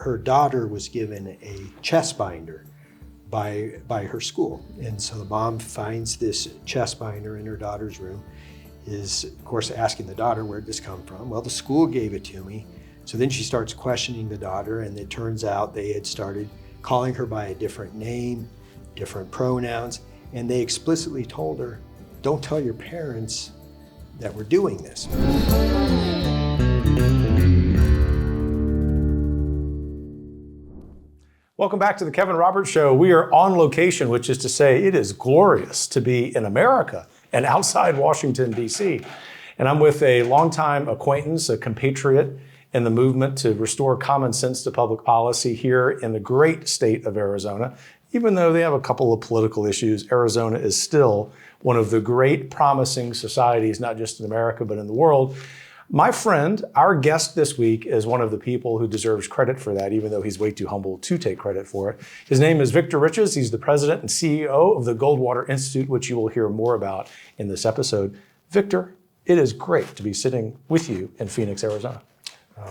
her daughter was given a chest binder by her school. And so the mom finds this chest binder in her daughter's room, is of course asking the daughter, where'd this come from? Well, the school gave it to me. So then she starts questioning the daughter, and it turns out they had started calling her by a different name, different pronouns, and they explicitly told her, don't tell your parents that we're doing this. Welcome back to the Kevin Roberts Show. We are on location, which is to say it is glorious to be in America and outside Washington, D.C. And I'm with a longtime acquaintance, a compatriot in the movement to restore common sense to public policy here in the great state of Arizona. Even though they have a couple of political issues, Arizona is still one of the great promising societies, not just in America, but in the world. My friend, our guest this week, is one of the people who deserves credit for that, even though he's way too humble to take credit for it. His name is Victor Riches. He's the president and CEO of the Goldwater Institute, which you will hear more about in this episode. Victor, it is great to be sitting with you in Phoenix, Arizona.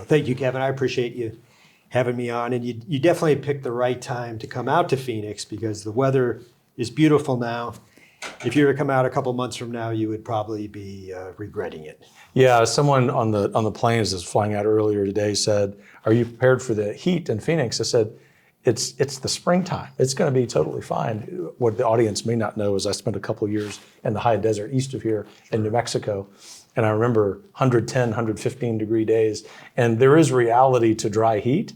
Thank you, Kevin. I appreciate you having me on. And you definitely picked the right time to come out to Phoenix because the weather is beautiful now. If you were to come out a couple months from now, you would probably be regretting it. Yeah, someone on the planes that's flying out earlier today said, "Are you prepared for the heat in Phoenix?" I said, "It's the springtime. It's going to be totally fine." What the audience may not know is I spent a couple of years in the high desert east of here in New Mexico, and I remember 110, 115 degree days. And there is reality to dry heat,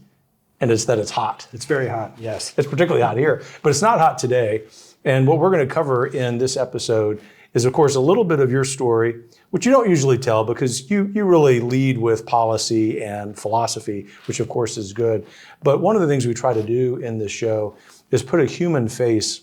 and it's that it's hot. It's very hot, yes. It's particularly hot here, but it's not hot today. And what we're going to cover in this episode is, of course, a little bit of your story, which you don't usually tell because you really lead with policy and philosophy, which of course is good. But one of the things we try to do in this show is put a human face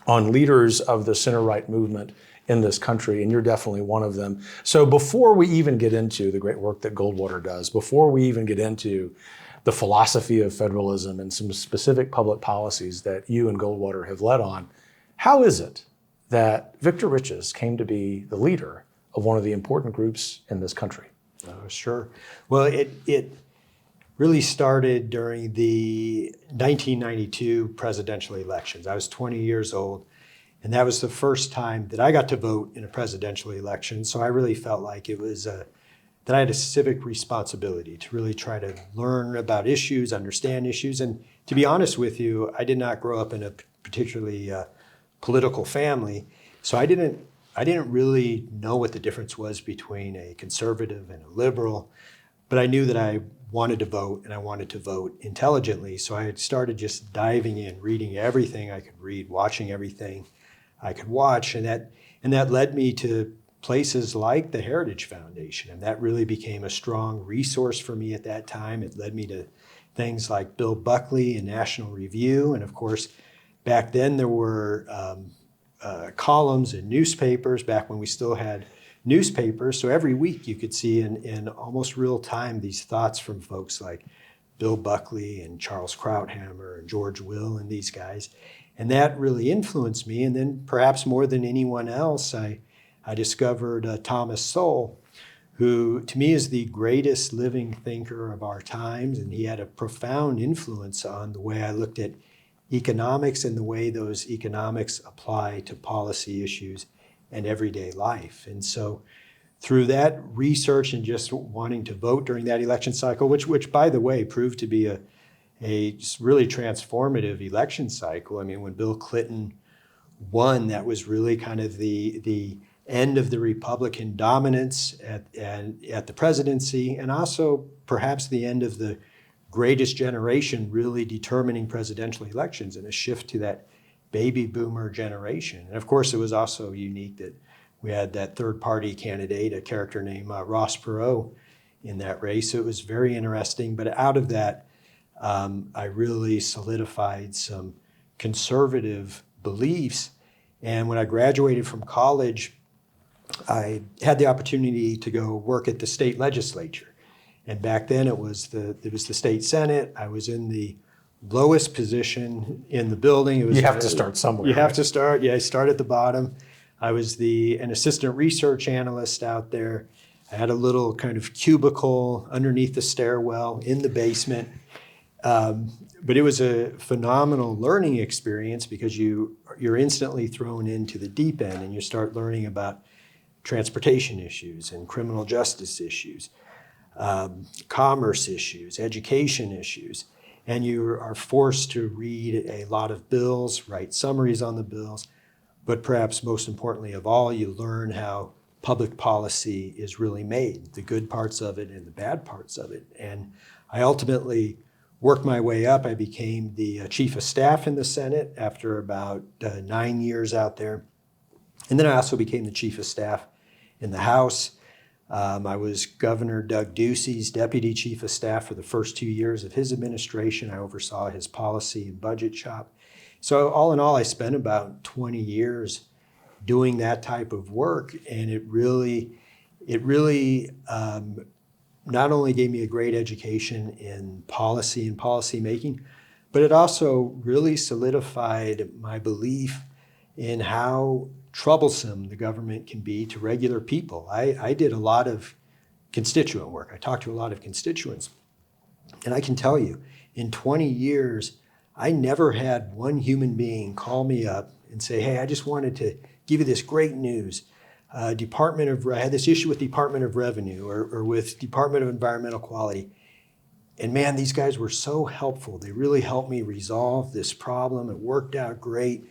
on leaders of the center-right movement in this country, and you're definitely one of them. So before we even get into the great work that Goldwater does, before we even get into the philosophy of federalism and some specific public policies that you and Goldwater have led on, how is it that Victor Riches came to be the leader of one of the important groups in this country? Sure. Well, it really started during the 1992 presidential elections. I was 20 years old, and that was the first time that I got to vote in a presidential election. So I really felt like it was that I had a civic responsibility to really try to learn about issues, understand issues. And to be honest with you, I did not grow up in a particularly political family, so I didn't really know what the difference was between a conservative and a liberal, but I knew that I wanted to vote and I wanted to vote intelligently. So I had started just diving in, reading everything I could read, watching everything I could watch, and that led me to places like the Heritage Foundation, and that really became a strong resource for me at that time. It led me to things like Bill Buckley and National Review, and of course, back then there were columns in newspapers, back when we still had newspapers. So every week you could see in almost real time these thoughts from folks like Bill Buckley and Charles Krauthammer and George Will and these guys. And that really influenced me. And then perhaps more than anyone else, I discovered Thomas Sowell, who to me is the greatest living thinker of our times. And he had a profound influence on the way I looked at economics and the way those economics apply to policy issues and everyday life. And so through that research and just wanting to vote during that election cycle, which by the way, proved to be a really transformative election cycle. I mean, when Bill Clinton won, that was really kind of the end of the Republican dominance at the presidency, and also perhaps the end of the greatest generation really determining presidential elections and a shift to that baby boomer generation. And of course, it was also unique that we had that third party candidate, a character named Ross Perot, in that race. So it was very interesting. But out of that, I really solidified some conservative beliefs. And when I graduated from college, I had the opportunity to go work at the state legislature. And back then it was the state senate. I was in the lowest position in the building. You have to start somewhere. You have to start. Yeah, I start at the bottom. I was an assistant research analyst out there. I had a little kind of cubicle underneath the stairwell in the basement. But it was a phenomenal learning experience because you're instantly thrown into the deep end and you start learning about transportation issues and criminal justice issues, commerce issues, education issues. And you are forced to read a lot of bills, write summaries on the bills, but perhaps most importantly of all, you learn how public policy is really made, the good parts of it and the bad parts of it. And I ultimately worked my way up. I became the chief of staff in the Senate after about 9 years out there. And then I also became the chief of staff in the House. I was Governor Doug Ducey's deputy chief of staff for the first 2 years of his administration. I oversaw his policy and budget shop. So all in all, I spent about 20 years doing that type of work, and it really not only gave me a great education in policy and policy making, but it also really solidified my belief in how troublesome the government can be to regular people. I did a lot of constituent work. I talked to a lot of constituents. And I can tell you, in 20 years, I never had one human being call me up and say, hey, I just wanted to give you this great news. I had this issue with Department of Revenue or with Department of Environmental Quality. And man, these guys were so helpful. They really helped me resolve this problem. It worked out great.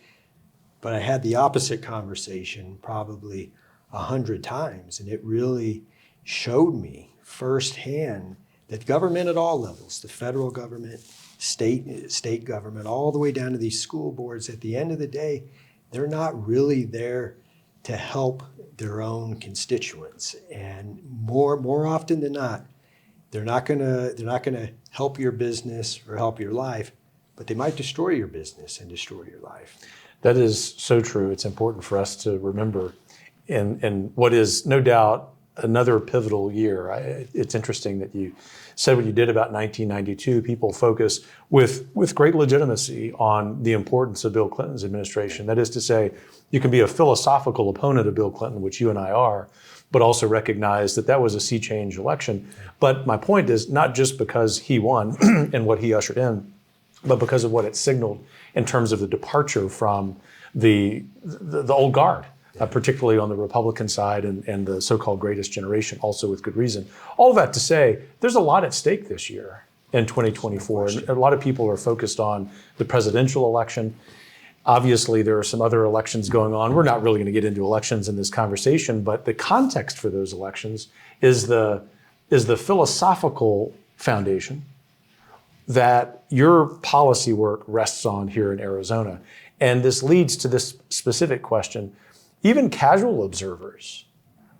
But I had the opposite conversation probably 100 times. And it really showed me firsthand that government at all levels, the federal government, state government, all the way down to these school boards, at the end of the day, they're not really there to help their own constituents. And more often than not, they're not gonna help your business or help your life, but they might destroy your business and destroy your life. That is so true. It's important for us to remember in what is no doubt another pivotal year. It's interesting that you said what you did about 1992. People focus with great legitimacy on the importance of Bill Clinton's administration. That is to say, you can be a philosophical opponent of Bill Clinton, which you and I are, but also recognize that that was a sea change election. But my point is not just because he won and what he ushered in, but because of what it signaled in terms of the departure from the old guard, particularly on the Republican side and the so-called greatest generation, also with good reason. All of that to say, there's a lot at stake this year in 2024. And a lot of people are focused on the presidential election. Obviously, there are some other elections going on. We're not really going to get into elections in this conversation, but the context for those elections is the philosophical foundation that your policy work rests on here in Arizona. And this leads to this specific question. Even casual observers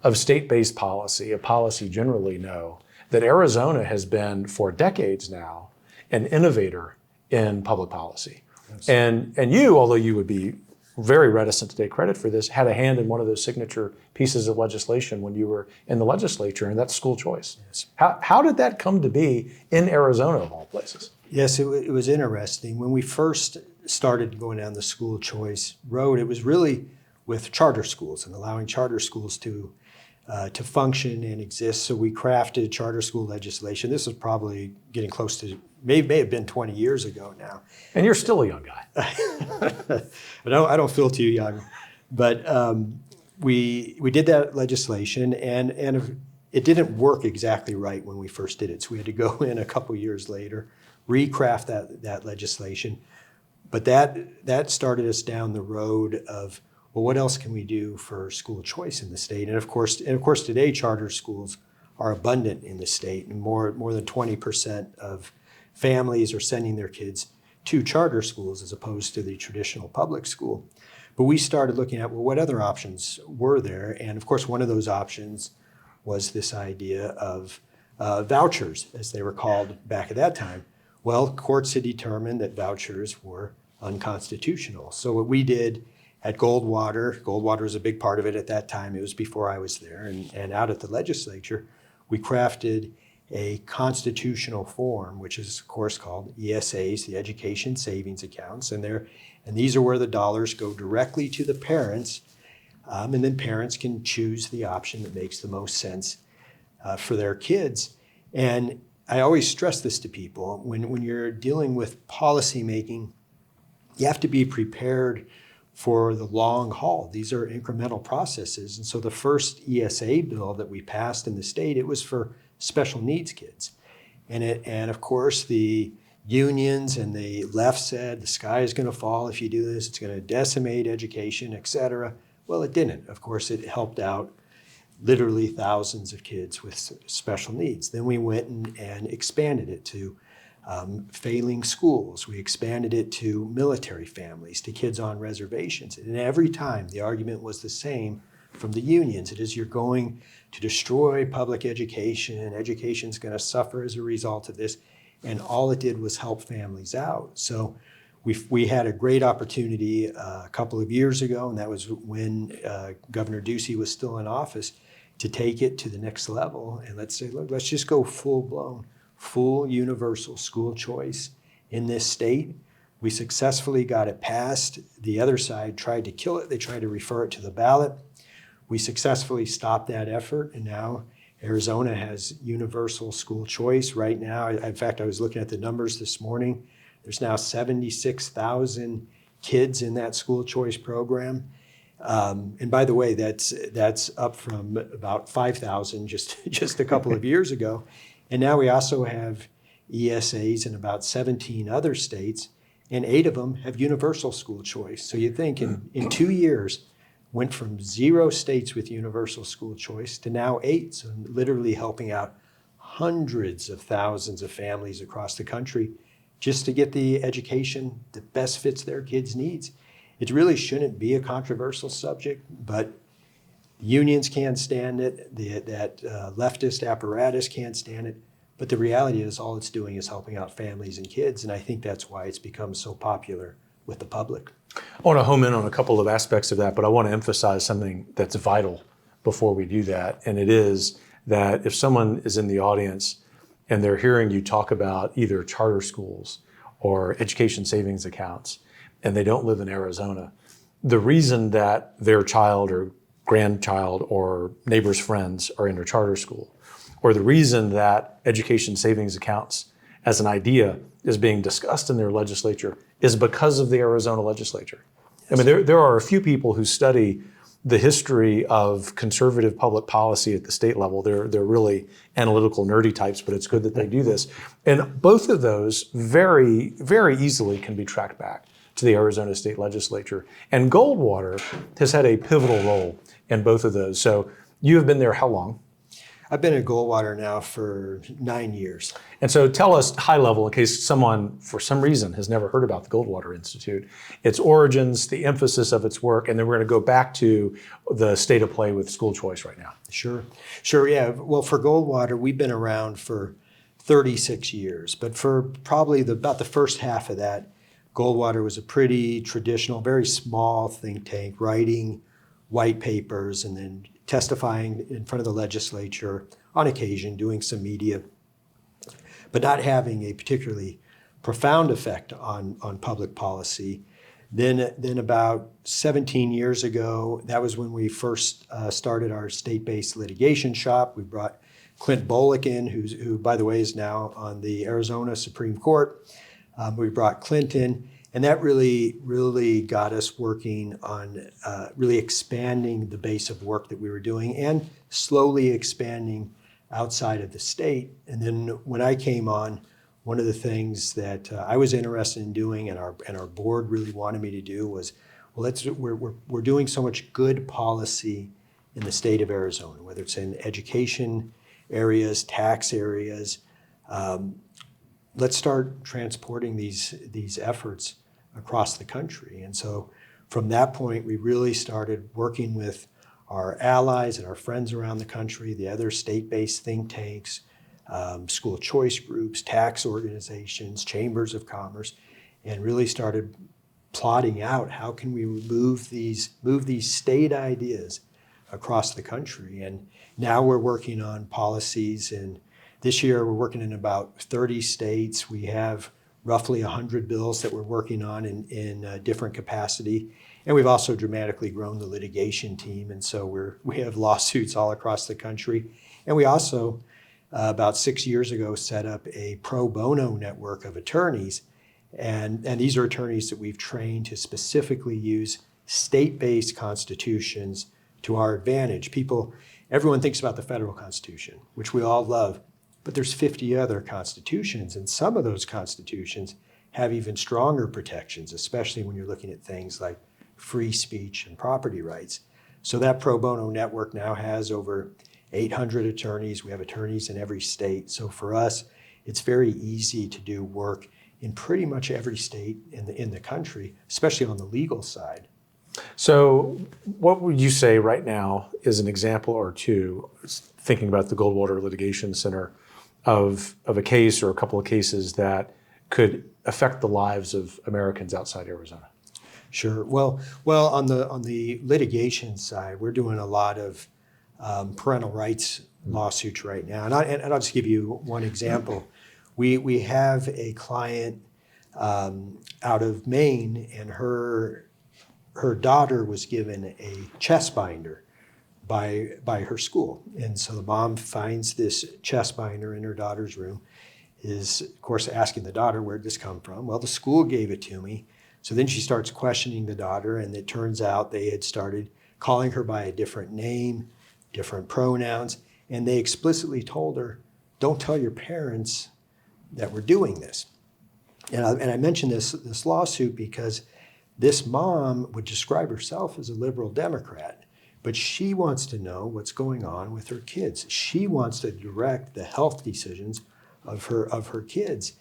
of state-based policy, of policy generally, know that Arizona has been, for decades now, an innovator in public policy. Yes. And you, although you would be very reticent to take credit for this, had a hand in one of those signature pieces of legislation when you were in the legislature, and that's school choice. Yes. How did that come to be in Arizona, of all places? Yes, it was interesting. When we first started going down the school choice road, it was really with charter schools and allowing charter schools to function and exist. So we crafted charter school legislation. This was probably getting close to, may have been 20 years ago now. And you're still a young guy. But I don't feel too young. But we did that legislation, and it didn't work exactly right when we first did it. So we had to go in a couple years later, recraft that legislation. But that started us down the road of, well, what else can we do for school choice in the state? And of course, today charter schools are abundant in the state, and more than 20% of families are sending their kids to charter schools as opposed to the traditional public school. But we started looking at, well, what other options were there? And of course, one of those options was this idea of vouchers, as they were called back at that time. Well, courts had determined that vouchers were unconstitutional. So what we did at Goldwater was a big part of it at that time. It was before I was there. And out at the legislature, we crafted a constitutional form, which is of course called ESAs, the Education Savings Accounts. And these are where the dollars go directly to the parents. And then parents can choose the option that makes the most sense for their kids. And I always stress this to people. When you're dealing with policy making, you have to be prepared for the long haul. These are incremental processes. And so the first ESA bill that we passed in the state, it was for special needs kids. And of course, the unions and the left said the sky is going to fall if you do this. It's going to decimate education, et cetera. Well, it didn't. Of course, it helped out literally thousands of kids with special needs. Then we went and expanded it to failing schools. We expanded it to military families, to kids on reservations. And every time the argument was the same from the unions. It is, you're going to destroy public education. Education's going to suffer as a result of this. And all it did was help families out. So we had a great opportunity a couple of years ago, and that was when Governor Ducey was still in office, to take it to the next level. And let's say, look, let's just go full-blown, full universal school choice in this state. We successfully got it passed. The other side tried to kill it. They tried to refer it to the ballot. We successfully stopped that effort, and now Arizona has universal school choice right now. In fact, I was looking at the numbers this morning. There's now 76,000 kids in that school choice program. And by the way, that's up from about 5,000 just a couple of years ago. And now we also have ESAs in about 17 other states, and 8 of them have universal school choice. So you think in 2 years, went from 0 states with universal school choice to now 8, so literally helping out hundreds of thousands of families across the country just to get the education that best fits their kids' needs. It really shouldn't be a controversial subject, but unions can't stand it, that leftist apparatus can't stand it, but the reality is all it's doing is helping out families and kids, and I think that's why it's become so popular with the public. I want to home in on a couple of aspects of that, but I want to emphasize something that's vital before we do that. And it is that if someone is in the audience and they're hearing you talk about either charter schools or education savings accounts, and they don't live in Arizona, the reason that their child or grandchild or neighbor's friends are in a charter school, or the reason that education savings accounts as an idea is being discussed in their legislature is because of the Arizona legislature. I mean, there are a few people who study the history of conservative public policy at the state level. They're really analytical, nerdy types, but it's good that they do this. And both of those very, very easily can be tracked back to the Arizona state legislature. And Goldwater has had a pivotal role in both of those. So you have been there how long? I've been at Goldwater now for 9 years. And so tell us high level, in case someone for some reason has never heard about the Goldwater Institute, its origins, the emphasis of its work, and then we're going to go back to the state of play with school choice right now. Sure, yeah. Well, for Goldwater, we've been around for 36 years, but for probably about the first half of that, Goldwater was a pretty traditional, very small think tank, writing white papers and then testifying in front of the legislature on occasion, doing some media, but not having a particularly profound effect on public policy. Then about 17 years ago, that was when we first started our state-based litigation shop. We brought Clint Bolick in, who, by the way, is now on the Arizona Supreme Court. We brought Clint in, and that really got us working on really expanding the base of work that we were doing and slowly expanding outside of the state. And then when I came on, one of the things that I was interested in doing and our board really wanted me to do was, well, we're doing so much good policy in the state of Arizona, whether it's in education areas, tax areas. Let's start transporting these efforts across the country. And so from that point, we really started working with our allies and our friends around the country, the other state-based think tanks, school choice groups, tax organizations, chambers of commerce, and really started plotting out how can we move these state ideas across the country. And now we're working on policies, and this year we're working in about 30 states. We have roughly 100 bills that we're working on in different capacity. And we've also dramatically grown the litigation team. And so we have lawsuits all across the country. And we also about 6 years ago, set up a pro bono network of attorneys. And these are attorneys that we've trained to specifically use state-based constitutions to our advantage. Everyone thinks about the federal constitution, which we all love, but there's 50 other constitutions, and some of those constitutions have even stronger protections, especially when you're looking at things like free speech and property rights. So that pro bono network now has over 800 attorneys. We have attorneys in every state. So for us, it's very easy to do work in pretty much every state in the country, especially on the legal side. So what would you say right now is an example or two, thinking about the Goldwater Litigation Center, of a case or a couple of cases that could affect the lives of Americans outside Arizona? Sure. Well, on the litigation side, we're doing a lot of parental rights lawsuits right now, and I'll just give you one example. We have a client out of Maine, and her daughter was given a chest binder by her school, and so the mom finds this chest binder in her daughter's room, is of course asking the daughter, where'd this come from? Well, the school gave it to me. So then she starts questioning the daughter, and it turns out they had started calling her by a different name, different pronouns, and they explicitly told her, don't tell your parents that we're doing this. And I mentioned this lawsuit because this mom would describe herself as a liberal Democrat, but she wants to know what's going on with her kids. She wants to direct the health decisions of her kids.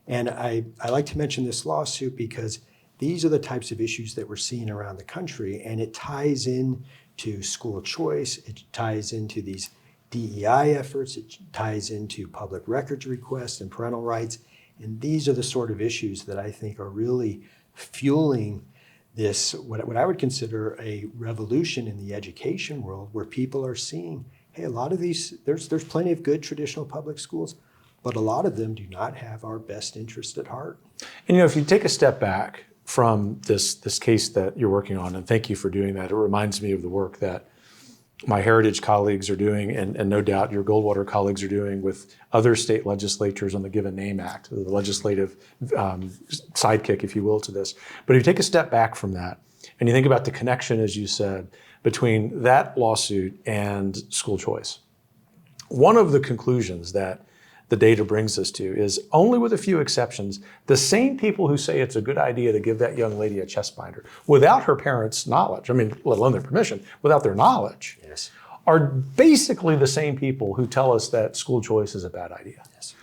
And I like to mention this lawsuit because these are the types of issues that we're seeing around the country, and it ties in to school choice, it ties into these DEI efforts, it ties into public records requests and parental rights, and these are the sort of issues that I think are really fueling this, what I would consider a revolution in the education world, where people are seeing, hey, a lot of these, there's plenty of good traditional public schools, but a lot of them do not have our best interest at heart. And if you take a step back from this case that you're working on, and thank you for doing that. It reminds me of the work that my Heritage colleagues are doing, and no doubt your Goldwater colleagues are doing with other state legislatures on the Given Name Act, the legislative sidekick, if you will, to this. But if you take a step back from that, and you think about the connection, as you said, between that lawsuit and school choice, one of the conclusions that the data brings us to is, only with a few exceptions, the same people who say it's a good idea to give that young lady a chest binder without her parents' knowledge, let alone their permission, without their knowledge, Yes. are basically the same people who tell us that school choice is a bad idea. Yes.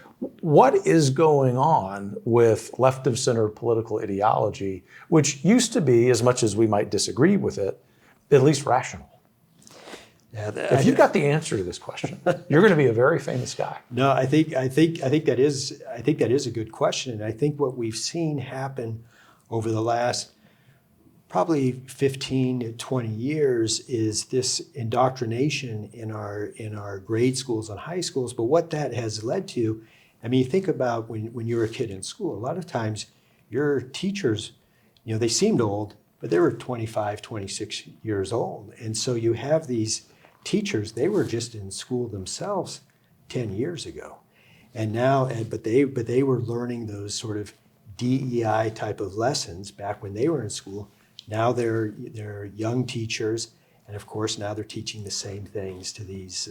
What is going on with left of center political ideology, which used to be, as much as we might disagree with it, at least rational? Yeah, If you've got the answer to this question, you're going to be a very famous guy. No, I think that is a good question, and I think what we've seen happen over the last probably 15 to 20 years is this indoctrination in our grade schools and high schools. But what that has led to, you think about when you were a kid in school, a lot of times your teachers, they seemed old, but they were 25, 26 years old, and so you have these teachers, they were just in school themselves 10 years ago. And now, but they were learning those sort of DEI type of lessons back when they were in school. Now they're young teachers, and of course now they're teaching the same things to these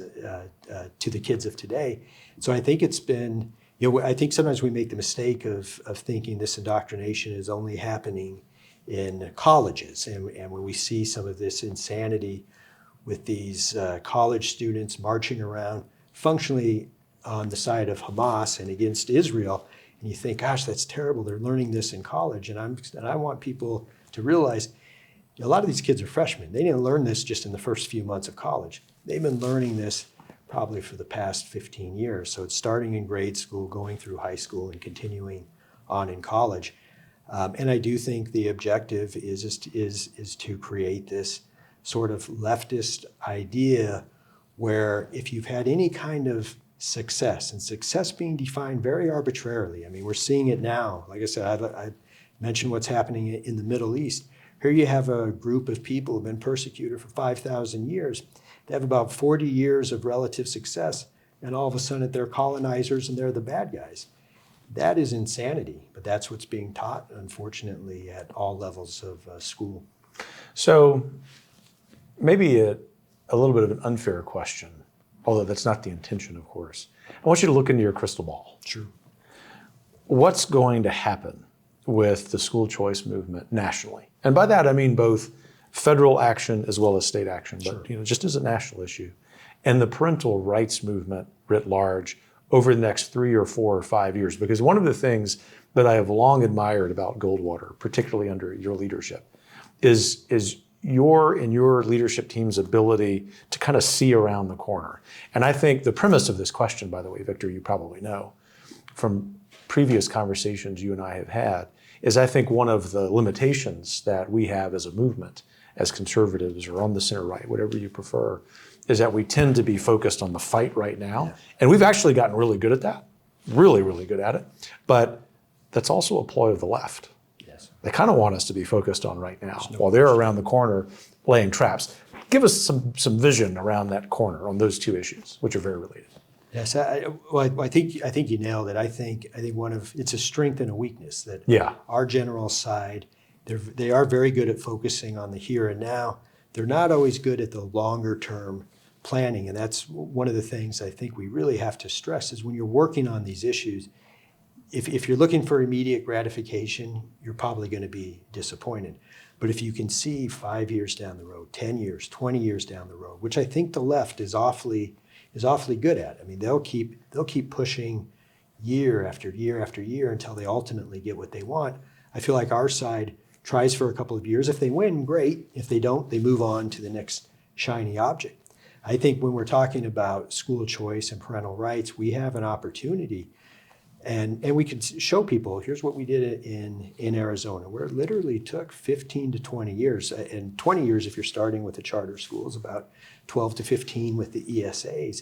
to the kids of today. So I think it's been, I think sometimes we make the mistake of thinking this indoctrination is only happening in colleges, and when we see some of this insanity with these college students marching around functionally on the side of Hamas and against Israel, and you think, gosh, that's terrible. They're learning this in college, and I want people to realize a lot of these kids are freshmen. They didn't learn this just in the first few months of college. They've been learning this probably for the past 15 years. So it's starting in grade school, going through high school, and continuing on in college. And I do think the objective is to create this sort of leftist idea where if you've had any kind of success, and success being defined very arbitrarily, we're seeing it now. Like I said, I mentioned what's happening in the Middle East. Here you have a group of people who've been persecuted for 5,000 years. They have about 40 years of relative success. and all of a sudden they're colonizers and they're the bad guys. That is insanity, but that's what's being taught, unfortunately, at all levels of school. So maybe a little bit of an unfair question, although that's not the intention, of course. I want you to look into your crystal ball. Sure. What's going to happen with the school choice movement nationally? And by that, I mean both federal action as well as state action, but just as a national issue. And the parental rights movement writ large over the next 3 or 4 or 5 years. Because one of the things that I have long admired about Goldwater, particularly under your leadership, is your and your leadership team's ability to kind of see around the corner. And I think the premise of this question, by the way, Victor, you probably know from previous conversations you and I have had, is I think one of the limitations that we have as a movement, as conservatives or on the center right, whatever you prefer, is that we tend to be focused on the fight right now. Yeah. And we've actually gotten really good at that, really, really good at it. But that's also a ploy of the left. Yes. They kind of want us to be focused on right now while they're around the corner laying traps. Give us some vision around that corner on those two issues, which are very related. Yes, I think you nailed it. I think it's a strength and a weakness that our general side, they are very good at focusing on the here and now. They're not always good at the longer term planning, and that's one of the things I think we really have to stress is when you're working on these issues, if you're looking for immediate gratification, you're probably going to be disappointed. But if you can see 5 years down the road, 10 years, 20 years down the road, which I think the left is awfully good at. I mean, they'll keep pushing year after year after year until they ultimately get what they want. I feel like our side tries for a couple of years. If they win, great. If they don't, they move on to the next shiny object. I think when we're talking about school choice and parental rights, we have an opportunity, and we can show people, here's what we did in Arizona, where it literally took 15 to 20 years, and 20 years if you're starting with the charter schools, about 12 to 15 with the ESAs.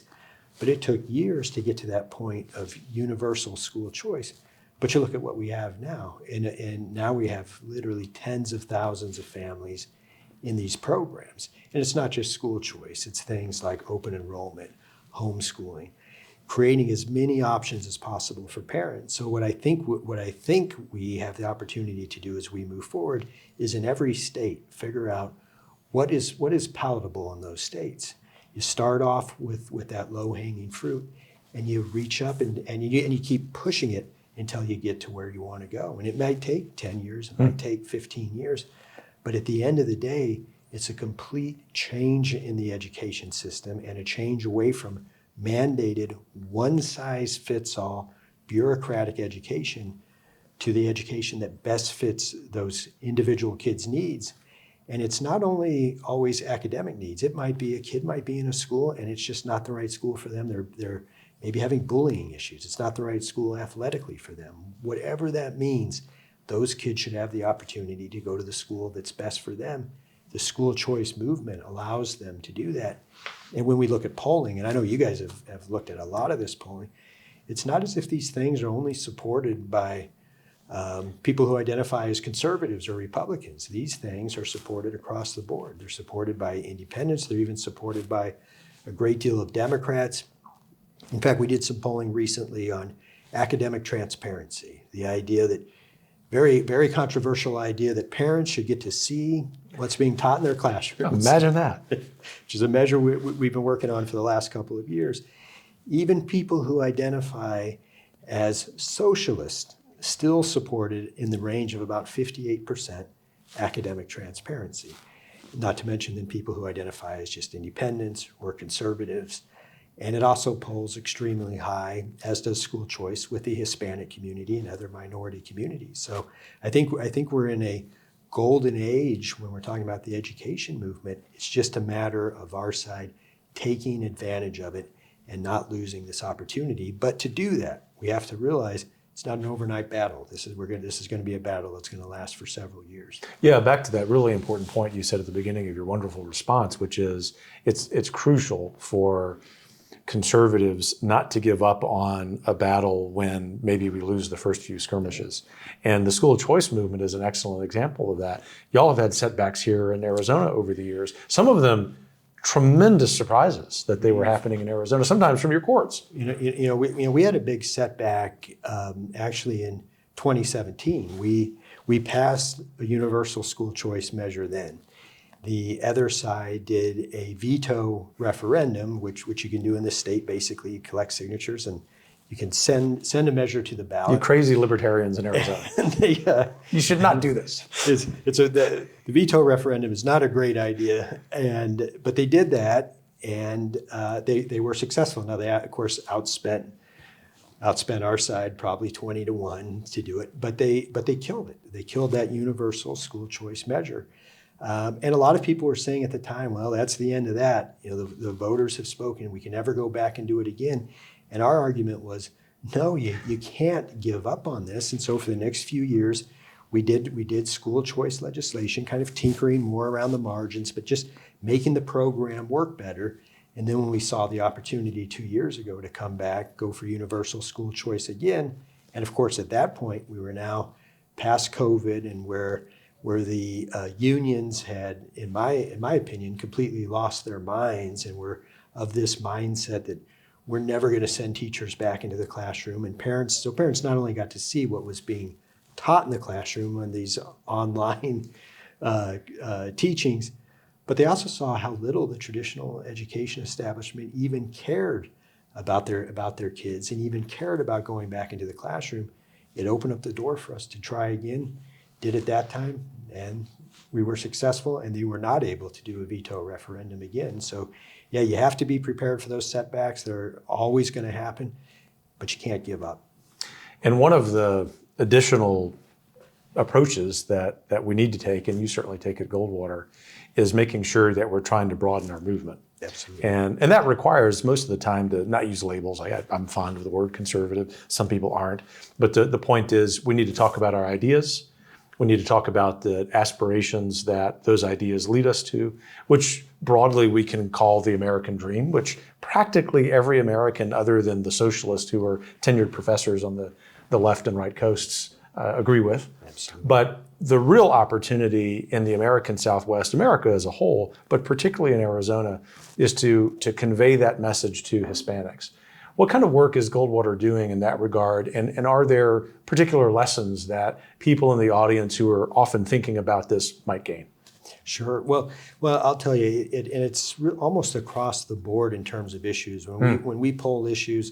But it took years to get to that point of universal school choice. But you look at what we have now, and now we have literally tens of thousands of families in these programs. And it's not just school choice, it's things like open enrollment, homeschooling, creating as many options as possible for parents. So what I think we have the opportunity to do as we move forward is in every state, figure out what is palatable in those states. You start off with that low-hanging fruit, and you reach up and you keep pushing it until you get to where you want to go. And it might take 10 years, it might take 15 years, but at the end of the day, it's a complete change in the education system and a change away from mandated one-size-fits-all bureaucratic education to the education that best fits those individual kids' needs. And it's not only always academic needs. It might be a kid might be in a school and it's just not the right school for them. They're maybe having bullying issues. It's not the right school athletically for them. Whatever that means, those kids should have the opportunity to go to the school that's best for them. The school choice movement allows them to do that. And when we look at polling, and I know you guys have looked at a lot of this polling, it's not as if these things are only supported by people who identify as conservatives or Republicans. These things are supported across the board. They're supported by independents. They're even supported by a great deal of Democrats. In fact, we did some polling recently on academic transparency, the idea that very, very controversial idea that parents should get to see what's being taught in their classrooms. Imagine that. Which is a measure we've been working on for the last couple of years. Even people who identify as socialist still supported in the range of about 58% academic transparency. Not to mention then people who identify as just independents or conservatives. And it also polls extremely high, as does school choice, with the Hispanic community and other minority communities. So I think we're in a golden age when we're talking about the education movement. It's just a matter of our side taking advantage of it and not losing this opportunity. But to do that, we have to realize it's not an overnight battle. This is going to be a battle that's going to last for several years. Yeah, back to that really important point you said at the beginning of your wonderful response, which is it's crucial for conservatives not to give up on a battle when maybe we lose the first few skirmishes. And the school choice movement is an excellent example of that. Y'all have had setbacks here in Arizona over the years, some of them tremendous surprises that they were happening in Arizona, sometimes from your courts. We had a big setback actually in 2017. We passed a universal school choice measure then. The other side did a veto referendum, which you can do in the state. Basically, you collect signatures and you can send a measure to the ballot. You crazy libertarians in Arizona. You should not do this. The veto referendum is not a great idea, but they did that, and they were successful. Now they of course outspent our side probably 20-1 to do it, but they killed it. They killed that universal school choice measure. And a lot of people were saying at the time, well, that's the end of that. The voters have spoken. We can never go back and do it again. And our argument was, no, you can't give up on this. And so for the next few years, we did school choice legislation, kind of tinkering more around the margins, but just making the program work better. And then when we saw the opportunity 2 years ago to come back, go for universal school choice again, and of course at that point we were now past COVID, and where the unions had, in my opinion, completely lost their minds and were of this mindset that we're never going to send teachers back into the classroom. And parents not only got to see what was being taught in the classroom on these online teachings, but they also saw how little the traditional education establishment even cared about their kids and even cared about going back into the classroom. It opened up the door for us to try again. Did it that time, and we were successful, and they were not able to do a veto referendum again. So yeah, you have to be prepared for those setbacks. They're always going to happen, but you can't give up. And one of the additional approaches that we need to take, and you certainly take at Goldwater, is making sure that we're trying to broaden our movement. Absolutely. And that requires most of the time to not use labels. I'm fond of the word conservative. Some people aren't. But the point is we need to talk about our ideas. We need to talk about the aspirations that those ideas lead us to, which broadly we can call the American dream, which practically every American other than the socialists who are tenured professors on the left and right coasts agree with. Absolutely. But the real opportunity in the American Southwest, America as a whole, but particularly in Arizona, is to convey that message to Hispanics. What kind of work is Goldwater doing in that regard? And are there particular lessons that people in the audience who are often thinking about this might gain? Sure. Well, I'll tell you, it's almost across the board in terms of issues. When we poll issues,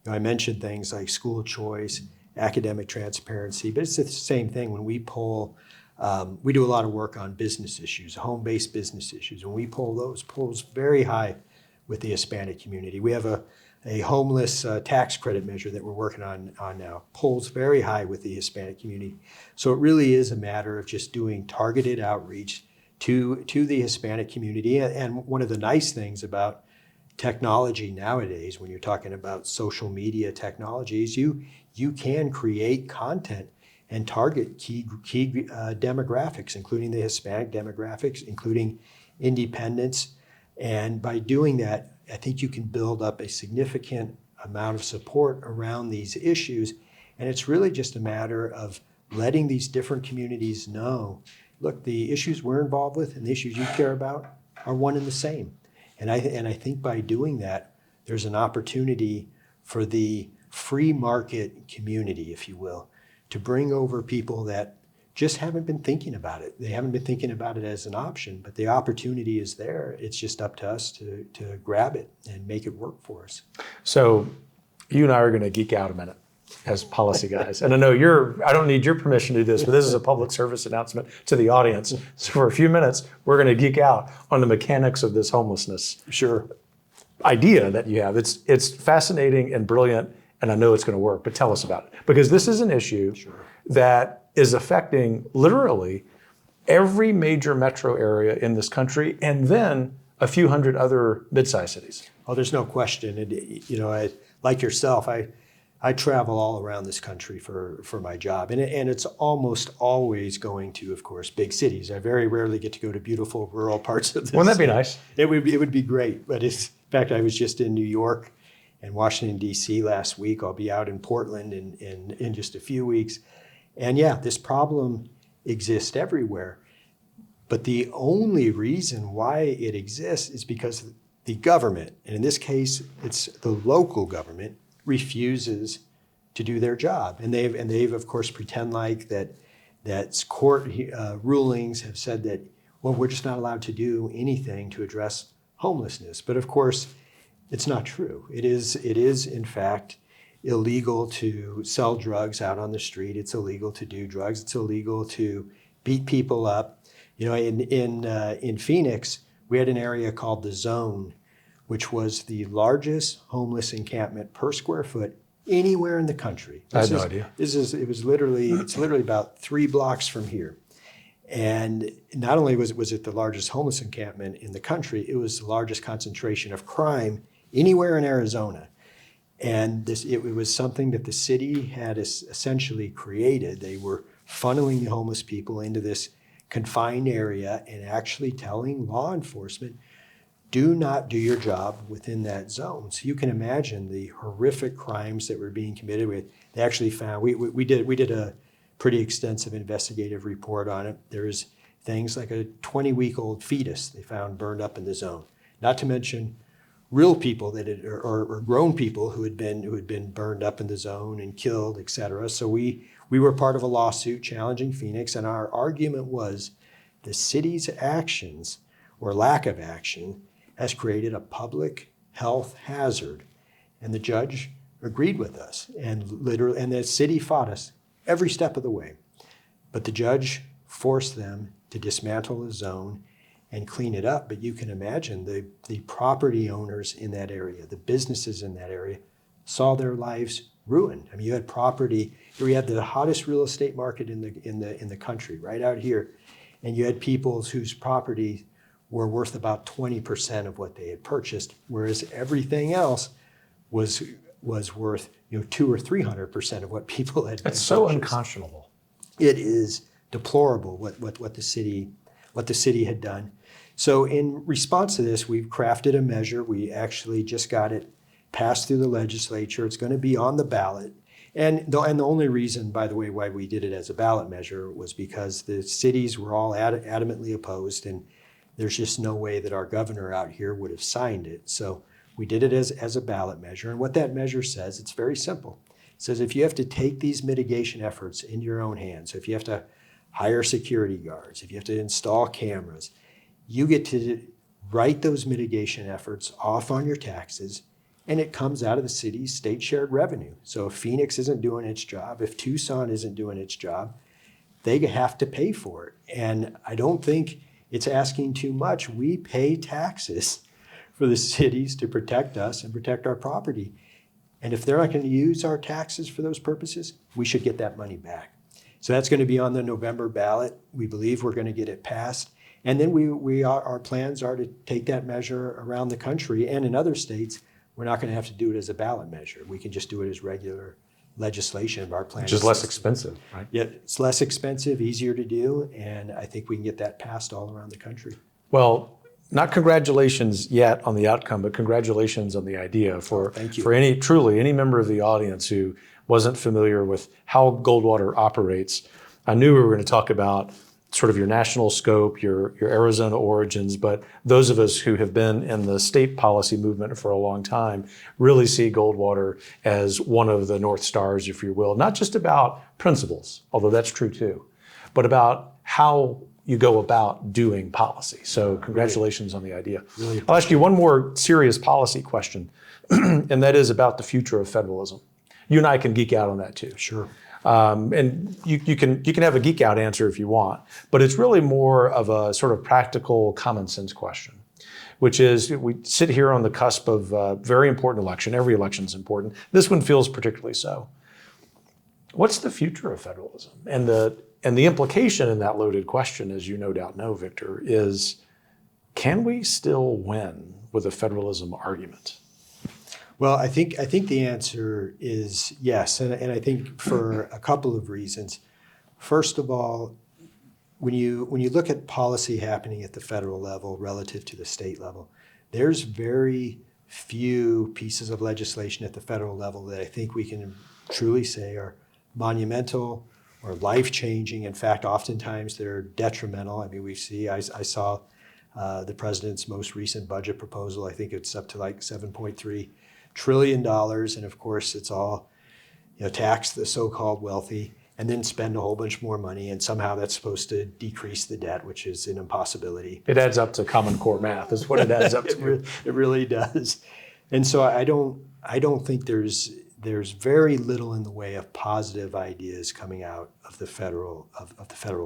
I mentioned things like school choice, academic transparency, but it's the same thing when we poll. We do a lot of work on business issues, home-based business issues. When we poll those, polls very high with the Hispanic community. We have a homeless tax credit measure that we're working on now, polls very high with the Hispanic community. So it really is a matter of just doing targeted outreach to the Hispanic community. And one of the nice things about technology nowadays, when you're talking about social media technologies, you can create content and target key demographics, including the Hispanic demographics, including independents. And by doing that, I think you can build up a significant amount of support around these issues. And it's really just a matter of letting these different communities know, look, the issues we're involved with and the issues you care about are one and the same. And I think by doing that, there's an opportunity for the free market community, if you will, to bring over people that just haven't been thinking about it. They haven't been thinking about it as an option, but the opportunity is there. It's just up to us to grab it and make it work for us. So you and I are going to geek out a minute as policy guys. And I know I don't need your permission to do this, but this is a public service announcement to the audience. So for a few minutes, we're going to geek out on the mechanics of this homelessness idea that you have. It's fascinating and brilliant, and I know it's going to work, but tell us about it. Because this is an issue that is affecting literally every major metro area in this country, and then a few hundred other mid-sized cities. Oh, there's no question. And, like yourself, I travel all around this country for my job, and it's almost always going to, of course, big cities. I very rarely get to go to beautiful rural parts of this. Wouldn't that be nice? It would be great. But in fact, I was just in New York and Washington, D.C. last week. I'll be out in Portland in just a few weeks. And yeah, this problem exists everywhere. But the only reason why it exists is because the government, and in this case, it's the local government, refuses to do their job. And they've of course pretend like that court rulings have said that, well, we're just not allowed to do anything to address homelessness. But of course, it's not true. It is in fact illegal to sell drugs out on the street. It's illegal to do drugs. It's illegal to beat people up. You know, in Phoenix, we had an area called the Zone, which was the largest homeless encampment per square foot anywhere in the country. I had no idea. It's literally about 3 blocks from here. And not only was it the largest homeless encampment in the country, it was the largest concentration of crime anywhere in Arizona. And it was something that the city had essentially created. They were funneling the homeless people into this confined area and actually telling law enforcement, do not do your job within that zone. So you can imagine the horrific crimes that were being committed. They actually found, we did a pretty extensive investigative report on it. There's things like a 20-week-old fetus they found burned up in the zone. Not to mention real people or grown people who had been burned up in the zone and killed, et cetera. So we were part of a lawsuit challenging Phoenix, and our argument was the city's actions or lack of action has created a public health hazard. And the judge agreed with us, and the city fought us every step of the way. But the judge forced them to dismantle the zone and clean it up. But you can imagine the property owners in that area, the businesses in that area, saw their lives ruined. I mean, you had property. We had the hottest real estate market in the country, right out here, and you had people whose property were worth about 20% of what they had purchased, whereas everything else was worth 200 or 300% of what people had. That's so unconscionable. It is deplorable what the city had done. So in response to this, we've crafted a measure. We actually just got it passed through the legislature. It's going to be on the ballot. And the only reason, by the way, why we did it as a ballot measure was because the cities were all adamantly opposed, and there's just no way that our governor out here would have signed it. So we did it as a ballot measure. And what that measure says, it's very simple. It says if you have to take these mitigation efforts in your own hands, so if you have to hire security guards, if you have to install cameras, you get to write those mitigation efforts off on your taxes, and it comes out of the city's state shared revenue. So if Phoenix isn't doing its job, if Tucson isn't doing its job, they have to pay for it. And I don't think it's asking too much. We pay taxes for the cities to protect us and protect our property. And if they're not going to use our taxes for those purposes, we should get that money back. So that's going to be on the November ballot. We believe we're going to get it passed. And then our plans are to take that measure around the country, and in other states. We're not going to have to do it as a ballot measure. We can just do it as regular legislation. Our plan Which is less expensive, right? Yeah, it's less expensive, easier to do, and I think we can get that passed all around the country. Well, not congratulations yet on the outcome, but congratulations on the idea for any member of the audience who wasn't familiar with how Goldwater operates. I knew we were going to talk about sort of your national scope, your Arizona origins, but those of us who have been in the state policy movement for a long time really see Goldwater as one of the North Stars, if you will, not just about principles, although that's true too, but about how you go about doing policy. So congratulations on the idea. Really I'll ask you one more serious policy question, and that is about the future of federalism. You and I can geek out on that too. Sure. And you can have a geek out answer if you want, but it's really more of a sort of practical common sense question, which is we sit here on the cusp of a very important election. Every election is important. This one feels particularly so. What's the future of federalism? And the implication in that loaded question, as you no doubt know, Victor, is can we still win with a federalism argument? Well, I think the answer is yes, and I think for a couple of reasons. First of all, when you look at policy happening at the federal level relative to the state level, there's very few pieces of legislation at the federal level that I think we can truly say are monumental life-changing. In fact, oftentimes they're detrimental. I mean, I saw the president's most recent budget proposal. I think it's up to like $7.3 trillion. And of course, it's all, tax the so-called wealthy and then spend a whole bunch more money. And somehow that's supposed to decrease the debt, which is an impossibility. It adds up to Common Core math is what it adds up to. It really does. And so I don't think there's very little in the way of positive ideas coming out of the federal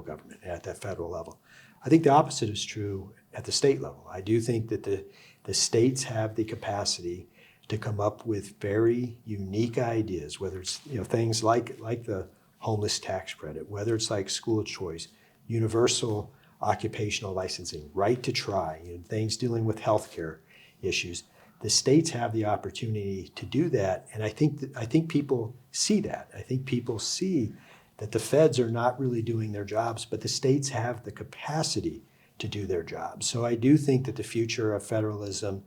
government at that federal level. I think the opposite is true at the state level. I do think that the states have the capacity to come up with very unique ideas, whether it's things like the homeless tax credit, whether it's like school choice, universal occupational licensing, right to try, things dealing with healthcare issues. The states have the opportunity to do that, and I think people see that. I think people see that the feds are not really doing their jobs, but the states have the capacity to do their jobs. So I do think that the future of federalism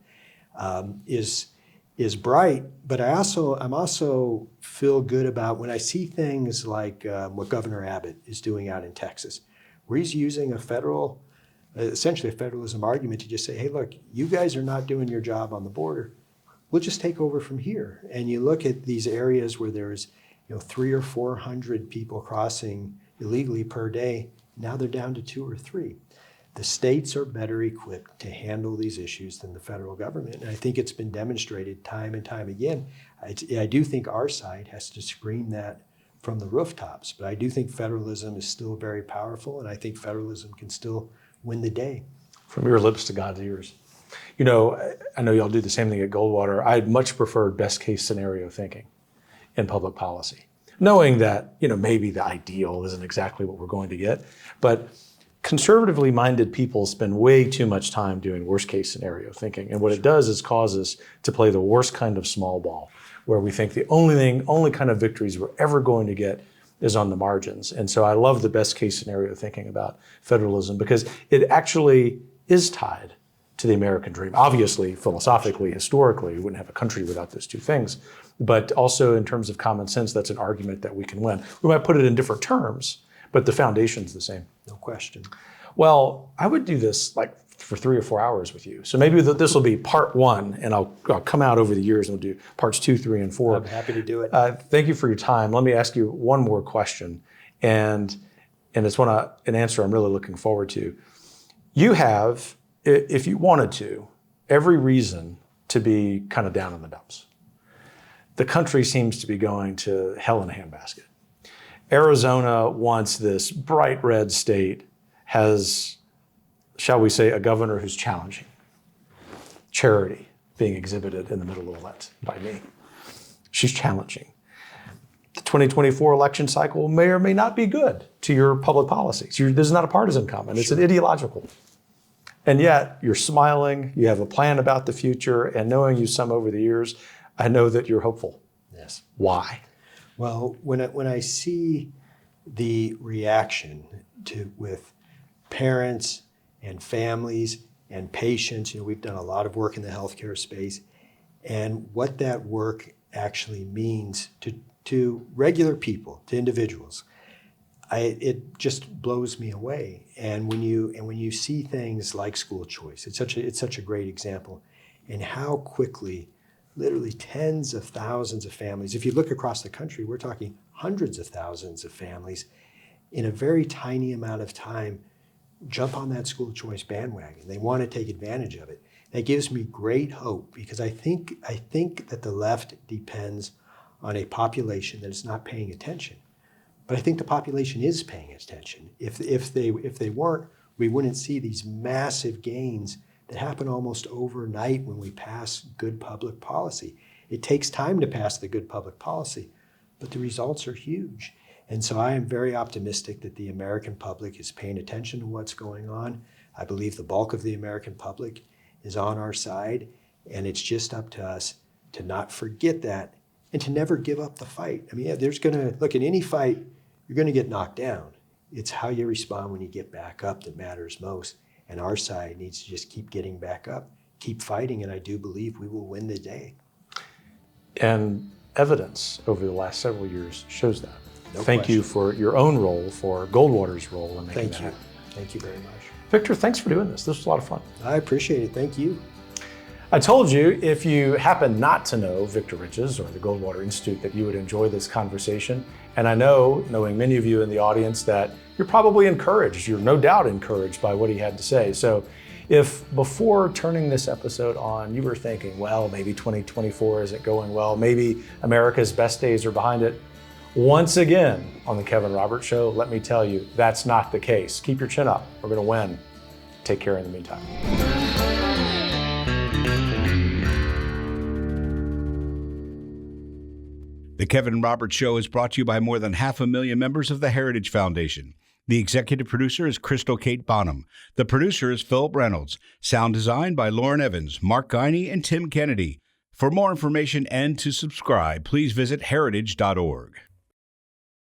is bright, but I'm also feel good about when I see things like what Governor Abbott is doing out in Texas, where he's using essentially a federalism argument to just say, hey, look, you guys are not doing your job on the border. We'll just take over from here. And you look at these areas where there's 300 or 400 people crossing illegally per day. Now they're down to 2 or 3. The states are better equipped to handle these issues than the federal government. And I think it's been demonstrated time and time again. I do think our side has to scream that from the rooftops, but I do think federalism is still very powerful, and I think federalism can still win the day. From your lips to God's ears. I know y'all do the same thing at Goldwater. I'd much preferred best case scenario thinking in public policy, knowing that maybe the ideal isn't exactly what we're going to get, but conservatively minded people spend way too much time doing worst case scenario thinking. And what it does is cause us to play the worst kind of small ball, where we think the only kind of victories we're ever going to get is on the margins. And so I love the best case scenario thinking about federalism because it actually is tied to the American dream. Obviously, philosophically, historically, we wouldn't have a country without those two things. But also in terms of common sense, that's an argument that we can win. We might put it in different terms, but the foundation's the same. No question. Well, I would do this like for 3 or 4 hours with you. So maybe this will be part 1, and I'll come out over the years and we'll do parts 2, 3, and 4. I'm happy to do it. Thank you for your time. Let me ask you one more question, and it's an answer I'm really looking forward to. You have, if you wanted to, every reason to be kind of down in the dumps. The country seems to be going to hell in a handbasket. Arizona, once this bright red state, has, shall we say, a governor who's challenging. Charity being exhibited in the middle of that by me. She's challenging. The 2024 election cycle may or may not be good to your public policies. This is not a partisan comment, it's an ideological. And yet you're smiling, you have a plan about the future, and knowing you some over the years, I know that you're hopeful. Yes. Why? Well, when I see the reaction with parents and families and patients, we've done a lot of work in the healthcare space, and what that work actually means to regular people, to individuals, it just blows me away. And when you see things like school choice, it's such a great example, and how quickly, literally tens of thousands of families, if you look across the country, we're talking hundreds of thousands of families in a very tiny amount of time jump on that school choice bandwagon. They want to take advantage of it. That gives me great hope, because I think that the left depends on a population that is not paying attention. But I think the population is paying attention. If they weren't, we wouldn't see these massive gains that happen almost overnight when we pass good public policy. It takes time to pass the good public policy, but the results are huge. And so I am very optimistic that the American public is paying attention to what's going on. I believe the bulk of the American public is on our side, and it's just up to us to not forget that and to never give up the fight. I mean, look, in any fight, you're gonna get knocked down. It's how you respond when you get back up that matters most. And our side needs to just keep getting back up, keep fighting, and I do believe we will win the day. And evidence over the last several years shows that. Thank you for your own role, for Goldwater's role in making Thank that you. happen. Thank you very much. Victor, thanks for doing this. This was a lot of fun. I appreciate it. Thank you. I told you, if you happen not to know Victor Riches or the Goldwater Institute, that you would enjoy this conversation. And I know, knowing many of you in the audience, that you're probably encouraged. You're no doubt encouraged by what he had to say. So if before turning this episode on, you were thinking, well, maybe 2024 isn't going well, maybe America's best days are behind it, once again on the Kevin Roberts Show, let me tell you, that's not the case. Keep your chin up. We're going to win. Take care in the meantime. The Kevin Roberts Show is brought to you by more than 500,000 members of the Heritage Foundation. The executive producer is Crystal Kate Bonham. The producer is Philip Reynolds. Sound design by Lauren Evans, Mark Guiney, and Tim Kennedy. For more information and to subscribe, please visit heritage.org.